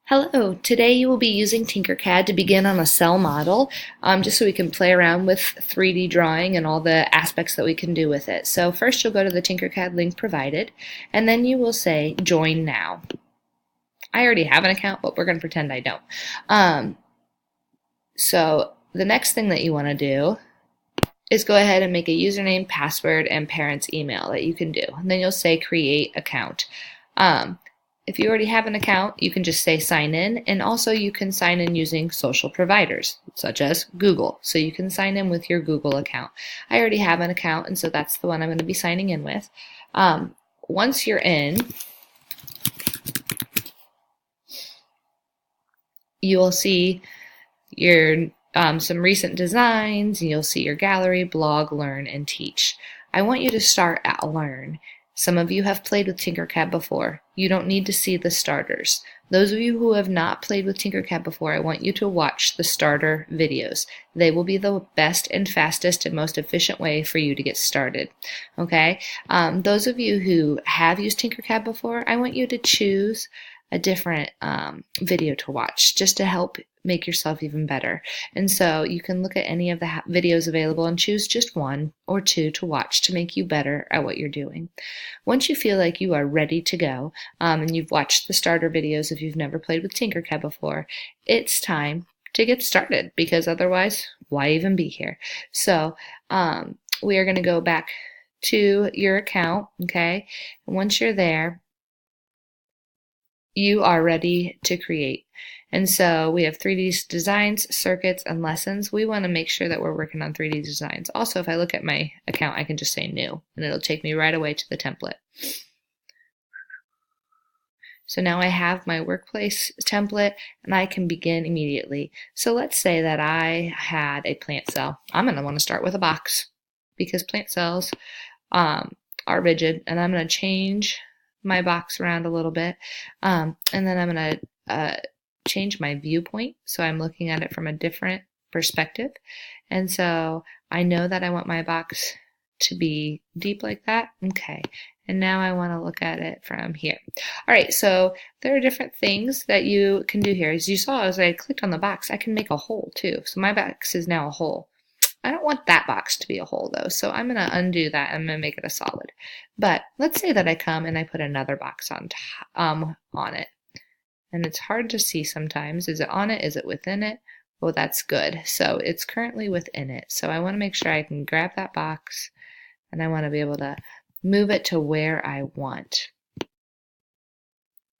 Hello, today you will be using Tinkercad to begin on a cell model, just so we can play around with 3D drawing and all the aspects that we can do with it. So first you'll go to the Tinkercad link provided, and then you will say join now. I already have an account, but we're going to pretend I don't. So the next thing that you want to do is go ahead and make a username, password, and parents' email that you can do. And then you'll say create account. If you already have an account, you can just say sign in, and also you can sign in using social providers, such as Google. So you can sign in with your Google account. I already have an account, and so that's the one I'm going to be signing in with. Once you're in, you will see your some recent designs, and you'll see your gallery, blog, learn, and teach. I want you to start at learn. Some of you have played with Tinkercad before. You don't need to see the starters. Those of you who have not played with Tinkercad before, I want you to watch the starter videos. They will be the best and fastest and most efficient way for you to get started. Okay? Those of you who have used Tinkercad before, I want you to choose a different video to watch just to help make yourself even better. And so you can look at any of the videos available and choose just one or two to watch to make you better at what you're doing. Once you feel like you are ready to go, and you've watched the starter videos if you've never played with Tinkercad before, it's time to get started, because otherwise, why even be here? So we are going to go back to your account, okay? And once you're there, you are ready to create. And so we have 3D designs, circuits, and lessons. We want to make sure that we're working on 3D designs. Also, if I look at my account, I can just say new, and it'll take me right away to the template. So now I have my workplace template, and I can begin immediately. So let's say that I had a plant cell. I'm going to want to start with a box, because plant cells are rigid, and I'm going to change my box around a little bit, and then I'm going to change my viewpoint, so I'm looking at it from a different perspective. And so I know that I want my box to be deep like that. Okay, and now I want to look at it from here. All right, so there are different things that you can do here. As you saw, as I clicked on the box, I can make a hole too. So my box is now a hole. I don't want that box to be a hole though, so I'm going to undo that. I'm going to make it a solid. But let's say that I come and I put another box on it. And it's hard to see sometimes. Is it on it? Is it within it? Oh, that's good. So it's currently within it. So I want to make sure I can grab that box, and I want to be able to move it to where I want.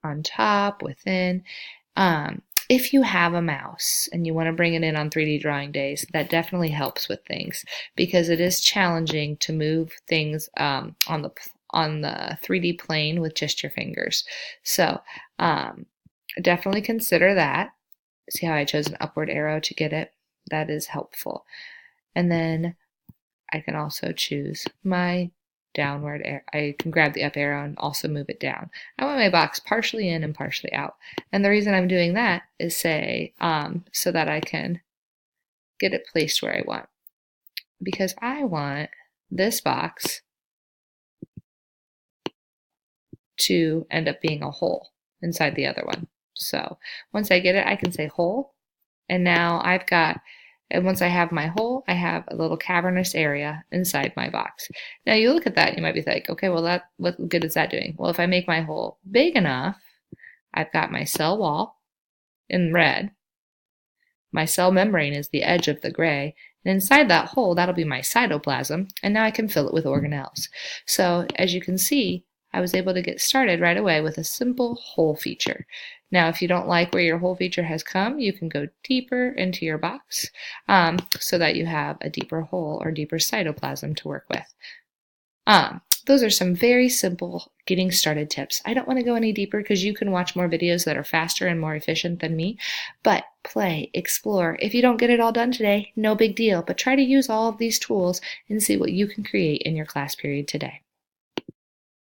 On top, within. If you have a mouse and you want to bring it in on 3D drawing days, that definitely helps with things, because it is challenging to move things on the 3D plane with just your fingers. So definitely consider that. See how I chose an upward arrow to get it? That is helpful. And then I can also choose my downward arrow. I can grab the up arrow and also move it down. I want my box partially in and partially out. And the reason I'm doing that is so that I can get it placed where I want. Because I want this box to end up being a hole inside the other one. So once I get it, I can say hole, and now and once I have my hole, I have a little cavernous area inside my box. Now you look at that and you might be like, okay, well, what good is that doing? Well, if I make my hole big enough, I've got my cell wall in red, my cell membrane is the edge of the gray, and inside that hole, that'll be my cytoplasm, and now I can fill it with organelles. So as you can see, I was able to get started right away with a simple hole feature. Now, if you don't like where your hole feature has come, you can go deeper into your box so that you have a deeper hole or deeper cytoplasm to work with. Those are some very simple getting started tips. I don't want to go any deeper because you can watch more videos that are faster and more efficient than me, but play, explore. If you don't get it all done today, no big deal, but try to use all of these tools and see what you can create in your class period today.